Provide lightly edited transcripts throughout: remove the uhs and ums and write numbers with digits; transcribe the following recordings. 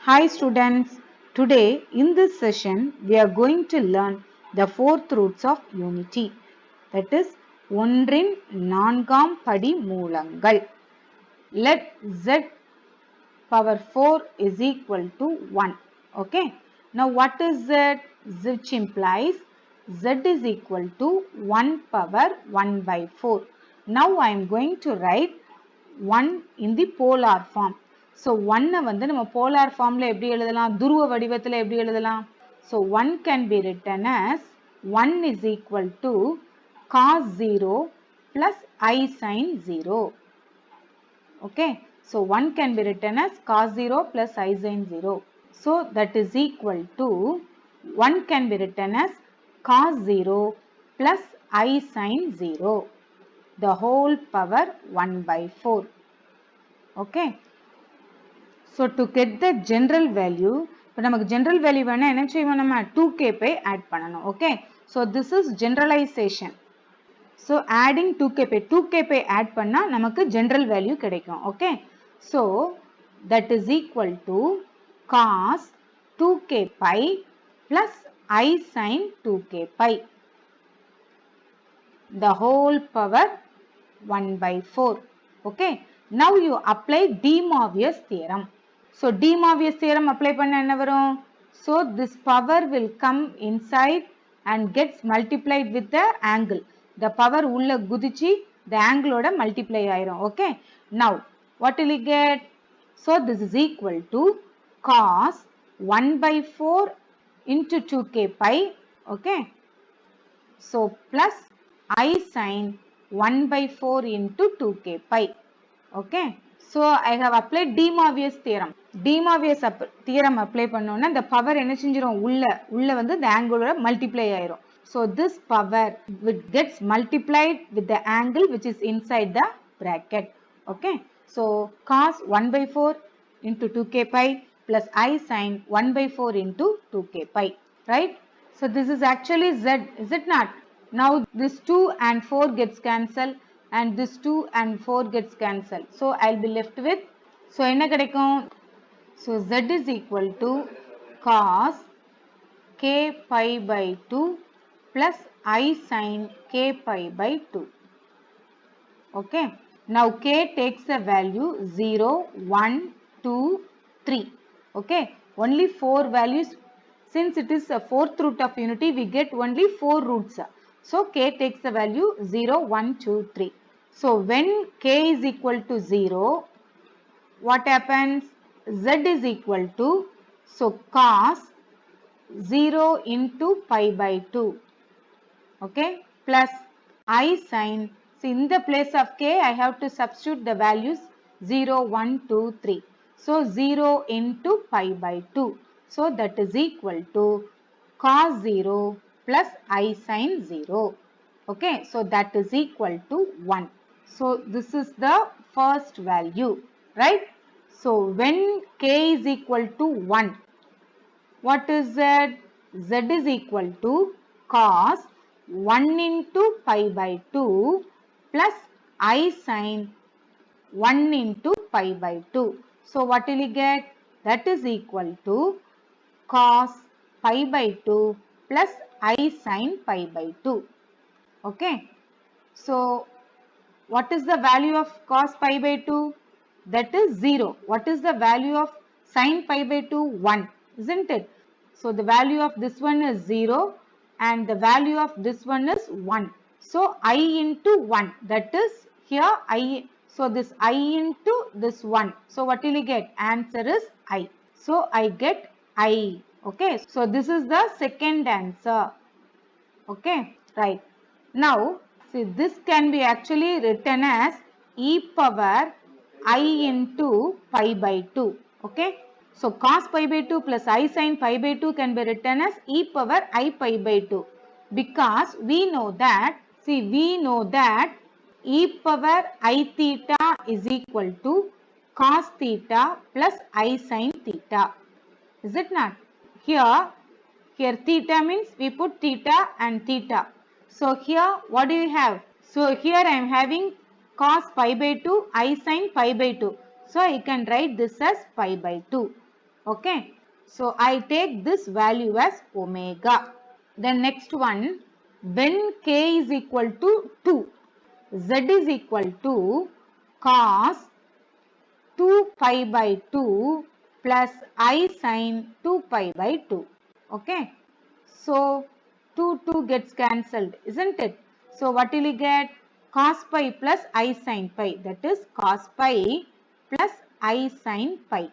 Hi students, today in this session we are going to learn the fourth roots of unity, that is ஒன்றின் நான்காம் படி மூலங்கள். Let z power 4 is equal to 1. Okay, now what is z? Which implies z is equal to 1 power 1 by 4. Now I am going to write 1 in the polar form. So 1 வந்து நம்ம polar formல எப்படி எழுதலாம்? துருவ வடிவத்தில் எப்படி எழுதலாம்? So 1 can be written as 1 is equal to cos 0 plus I sin 0. Okay, so 1 can be written as cos 0 plus I sin 0. So that is equal to 1 can be written as cos 0 plus I sin 0. The whole power 1 by 4. Okay. So to get the general value, இப்போ நமக்கு general value வேணா என்ன செய்வோம் நம்ம 2k by add பண்ணணும். Okay. So this is generalization. So adding 2k by add பண்ணா நமக்கு general value கிடைக்கும். Okay. So that is equal to cos 2k pi plus I sin 2k pi. The whole power 1 by 4. Okay. Now you apply De Moivre's theorem. So De Moivre's theorem apply பண்ண என்ன வரும்? So this power will come inside and gets multiplied with the angle. The power உள்ள குதிச்சி the angle ஓட multiply ஆயிரும். Okay. Now what will you get? So this is equal to cos 1 by 4 into 2k pi. Okay. So plus I sin 1 by 4 into 2k pi. Okay. So I have applied De Moivre's theorem. De Moivre's theorem apply பண்ணோம்னா the power என்ன செஞ்சிரும் உள்ள வந்து the angle ஓட multiply ஆயிரும். So this power gets multiplied with the angle which is inside the bracket. Okay. So cos 1 by 4 into 2k pi plus I sin 1 by 4 into 2k pi. Right. So this is actually z, is it not? Now this 2 and 4 gets cancelled and this 2 and 4 gets cancelled. So I'll be left with, so என்ன கிடைக்கும்? So z is equal to cos k pi by 2 plus I sin k pi by 2. Okay. Now k takes the value 0, 1, 2, 3. Okay. Only 4 values. Since it is a fourth root of unity, we get only 4 roots. So k takes the value 0, 1, 2, 3. So when k is equal to 0, what happens? Z is equal to, so cos 0 into pi by 2. Okay. Plus I sin, so in the place of k, I have to substitute the values 0, 1, 2, 3. So 0 into pi by 2. So that is equal to cos 0 plus I sin 0. Okay. So that is equal to 1. So this is the first value. Right. So when k is equal to 1, what is z? Z is equal to cos 1 into pi by 2 plus I sin 1 into pi by 2. So what will you get? That is equal to cos pi by 2 plus I sin pi by 2. Okay. So what is the value of cos pi by 2? That is 0. What is the value of sin pi by 2? 1. Isn't it? So the value of this one is 0 and the value of this one is 1. So I into 1, that is here I. So this I into this 1. So what will you get? Answer is I. So I get I. Okay. So this is the second answer. Okay. Right. Now see, this can be actually written as e power I into pi by 2. Okay. So cos pi by 2 plus I sin pi by 2 can be written as e power I pi by 2, because we know that, see, we know that e power I theta is equal to cos theta plus I sin theta. Is it not? Here theta means we put theta and theta. So here what do you have? So here I am having cos pi by 2, I sin pi by 2. So I can write this as pi by 2. Okay. So I take this value as omega. Then next one, when k is equal to 2, z is equal to cos 2 pi by 2 plus I sin 2 pi by 2. Okay. So 2 gets cancelled, isn't it? So what will you get? Cos pi plus I sin pi. That is cos pi plus I sin pi.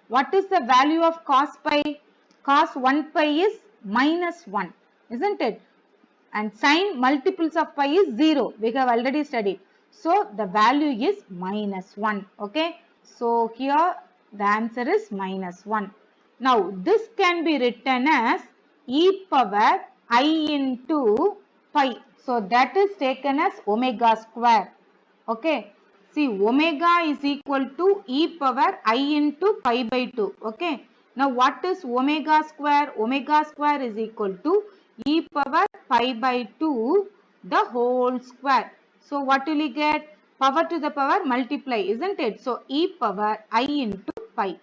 What is the value of cos pi? Cos 1 pi is minus 1, isn't it? And sine multiples of pi is 0. We have already studied. So the value is minus 1. Okay. So here the answer is minus 1. Now this can be written as e power I into pi. So that is taken as omega square. Okay. See, omega is equal to e power I into pi by 2. Okay. Now what is omega square? Omega square is equal to e power pi by 2 the whole square. So what will you get? Power to the power multiply, isn't it? So e power I into pi.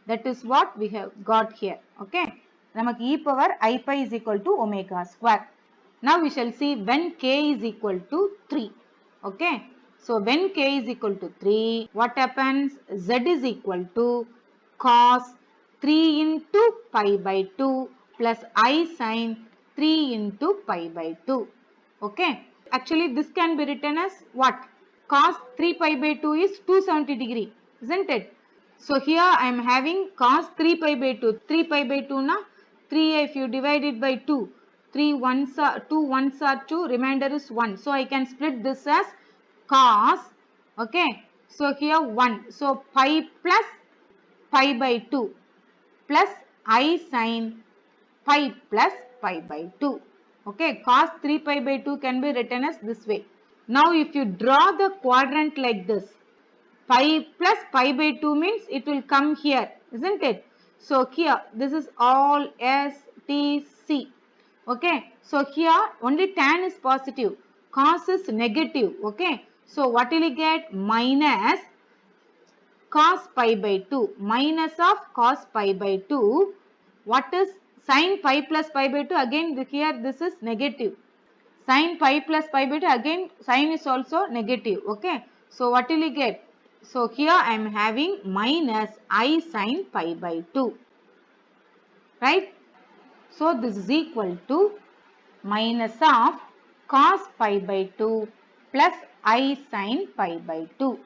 That is what we have got here. Okay. Namak e power I pi is equal to omega square. Now we shall see when k is equal to 3. Okay. So when k is equal to 3, what happens? Z is equal to cos 3 into pi by 2 plus I sin 3 into pi by 2. Okay. Actually this can be written as what? Cos 3 pi by 2 is 270 degree, isn't it? So here I am having cos 3 pi by 2. 3 pi by 2 na? 3 if you divide it by 2. 3 ones are 2 ones are 2, remainder is 1. So I can split this as cos, okay. So here 1. So pi plus pi by 2 plus I sin pi plus pi by 2. Okay, cos 3 pi by 2 can be written as this way. Now if you draw the quadrant like this, pi plus pi by 2 means it will come here, isn't it? So here this is all S, T, C. Okay. So here only tan is positive. Cos is negative. Okay. So what will you get? Minus cos pi by 2. Minus of cos pi by 2. What is sin pi plus pi by 2? Again here this is negative. Sin pi plus pi by 2, again sin is also negative. Okay. So what will you get? So here I am having minus I sin pi by 2. Right. So this is equal to minus of cos pi by 2 plus I sin pi by 2.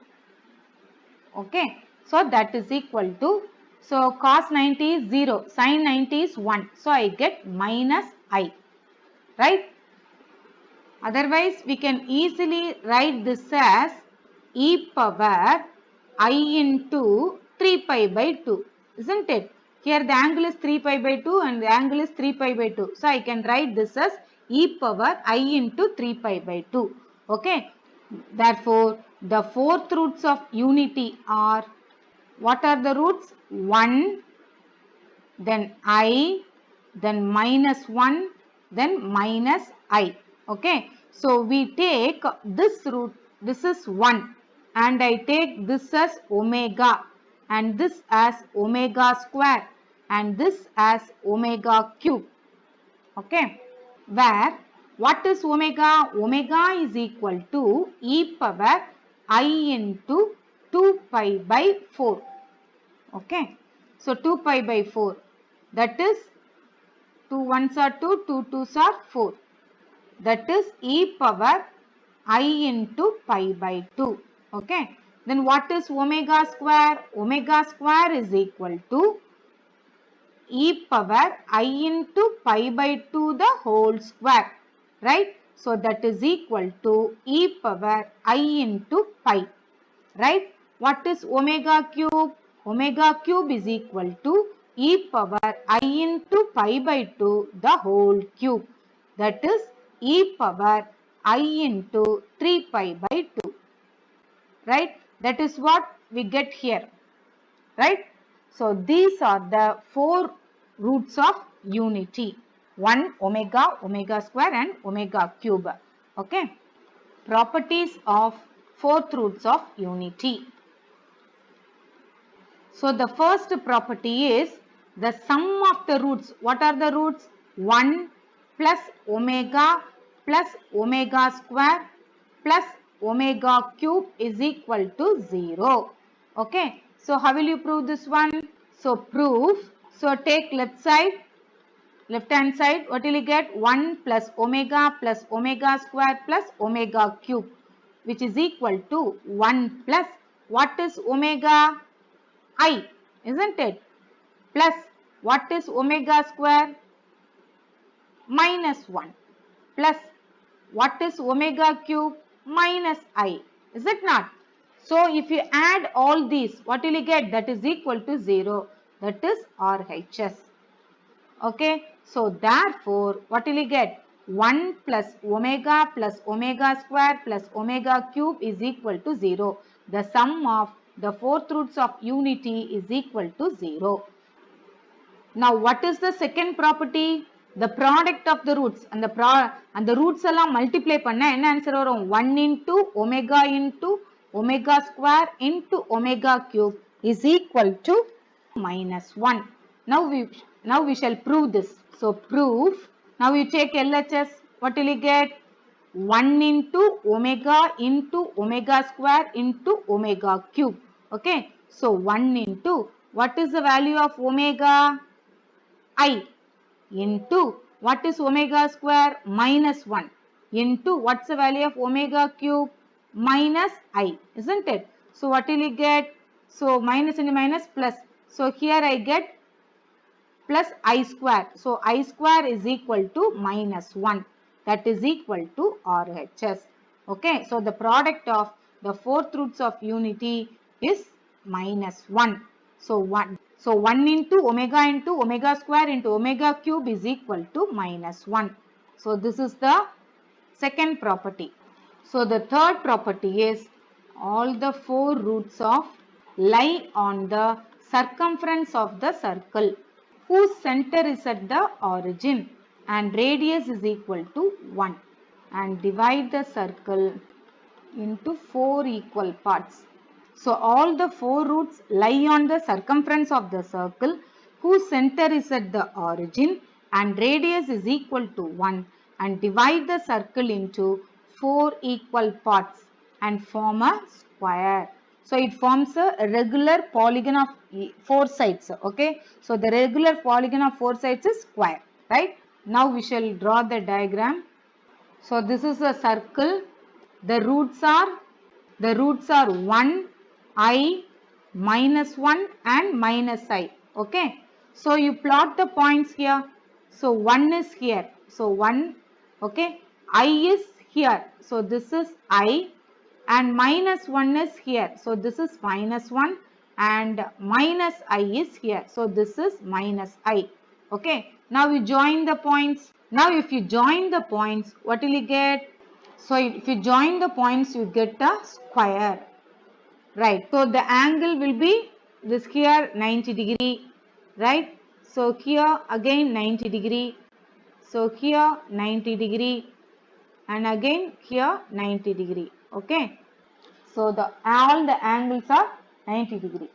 Okay. So that is equal to, so cos 90 is 0, sin 90 is 1. So I get minus I. Right. Otherwise, we can easily write this as e power I into 3 pi by 2, isn't it? Here the angle is 3 pi by 2 and the angle is 3 pi by 2. So, I can write this as e power I into 3 pi by 2. Okay. Therefore, the fourth roots of unity are, what are the roots? 1, then I, then minus 1, then minus I. Okay. So we take this root, this is 1, and I take this as omega, and this as omega square, and this as omega cube. Okay. Where what is omega? Omega is equal to e power I into 2 pi by 4. Okay. So 2 pi by 4. That is 2 ones are 2, 2 twos are 4. That is e power I into pi by 2. Okay. Then what is omega square? Omega square is equal to e power I into pi by 2 the whole square. Right. So that is equal to e power I into pi. Right. What is omega cube? Omega cube is equal to e power I into pi by 2 the whole cube. That is e power I into 3 pi by 2. Right. That is what we get here. Right. So these are the four roots of unity. 1 omega, omega square and omega cube. Okay. Properties of fourth roots of unity. So the first property is the sum of the roots. What are the roots? 1 plus omega square plus omega cube is equal to 0. Okay. So how will you prove this one? So prove. So take left hand side. What will you get? 1 plus omega square plus omega cube, which is equal to 1 plus, what is omega? I, isn't it? Plus, what is omega square? Minus 1. Plus, what is omega cube? Minus I. Is it not? So, if you add all these, what will you get? That is equal to 0. That is RHS. Okay. So, therefore, what will you get? 1 plus omega square plus omega cube is equal to 0. The sum of the fourth roots of unity is equal to 0. Now, what is the second property? The product of the roots. And the roots எல்லாம் multiply பண்ண என்ன answer வரும்? 1 into omega square into omega cube is equal to minus 1. Now we shall prove this. So, prove. Now, you take LHS. What will you get? 1 into omega square into omega cube. Okay. So, 1 into, what is the value of omega? I, into, what is omega square? Minus 1, into, what's the value of omega cube? Minus I, isn't it? So, what will you get? So, minus into minus plus. So, here I get plus I square. So, I square is equal to minus 1. That is equal to RHS. Okay. So, the product of the fourth roots of unity is minus 1. So, 1 into omega square into omega cube is equal to minus 1. So, this is the second property. So, the third property is all the four roots of lie on the circumference of the circle whose center is at the origin and radius is equal to 1, and divide the circle into 4 equal parts. So, all the four roots lie on the circumference of the circle whose center is at the origin and radius is equal to 1, and divide the circle into 4 equal parts and form a square. So, it forms a regular polygon of 4 sides. Okay. So, the regular polygon of 4 sides is square. Right. Now, we shall draw the diagram. So, this is a circle. The roots are 1, I, minus 1 and minus I. Okay. So, you plot the points here. So, 1 is here. So, 1. Okay. I is here. So, this is I, and minus 1 is here. So, this is minus 1, and minus I is here. So, this is minus I. Okay. Now, you join the points. Now, if you join the points, what will you get? So, if you join the points, you get a square. Right. So, the angle will be this here 90 degree. Right. So, here again 90 degree. So, here 90 degree. And again here 90 degree. Okay. So, all the angles are 90 degree.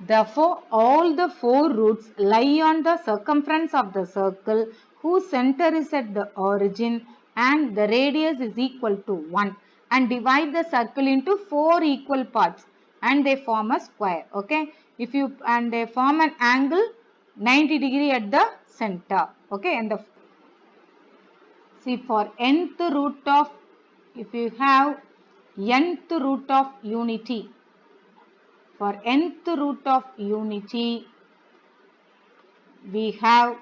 Therefore, all the four roots lie on the circumference of the circle whose center is at the origin and the radius is equal to 1, and divide the circle into 4 equal parts and they form a square. Okay. And they form an angle 90 degree at the center. Okay. And see, for nth root of, if you have nth root of unity, for nth root of unity, we have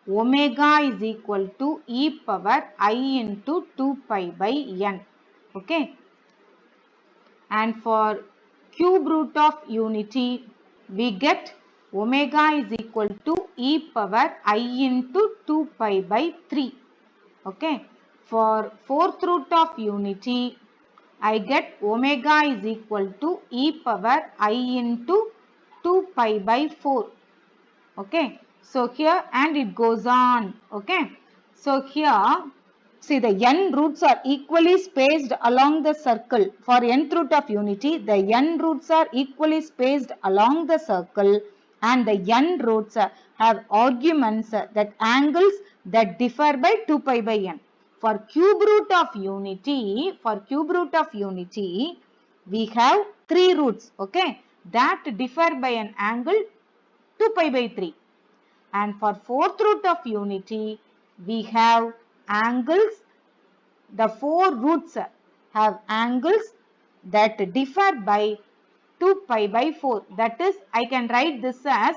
omega is equal to e power I into 2 pi by n. Okay. And for cube root of unity, we get omega is equal to e power I into 2 pi by 3. Okay. For fourth root of unity, I get omega is equal to e power I into 2 pi by 4. Okay. So, here and it goes on. Okay. So, here See, the n roots are equally spaced along the circle. For nth root of unity, the n roots are equally spaced along the circle, and the n roots have arguments that angles that differ by 2 pi by n. For cube root of unity, we have 3 roots, okay, that differ by an angle 2 pi by 3. And for fourth root of unity, we have angles, the 4 roots have angles that differ by 2 pi by 4. That is, I can write this as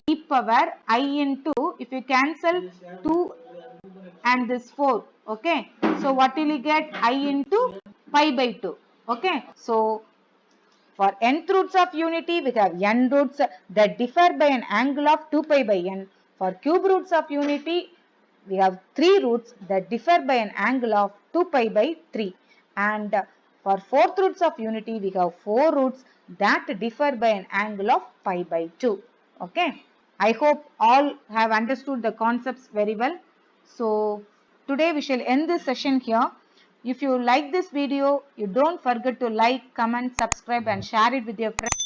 e power I into, if you cancel 2 and this 4, okay. So what will you get? I into pi by 2, okay. So for nth roots of unity, we have n roots that differ by an angle of 2 pi by n. For cube roots of unity, we have 3 roots that differ by an angle of 2 pi by 3. And for fourth roots of unity, we have 4 roots that differ by an angle of pi by 2. Okay. I hope all have understood the concepts very well. So today we shall end this session here. If you like this video, you don't forget to like, comment, subscribe and share it with your friends.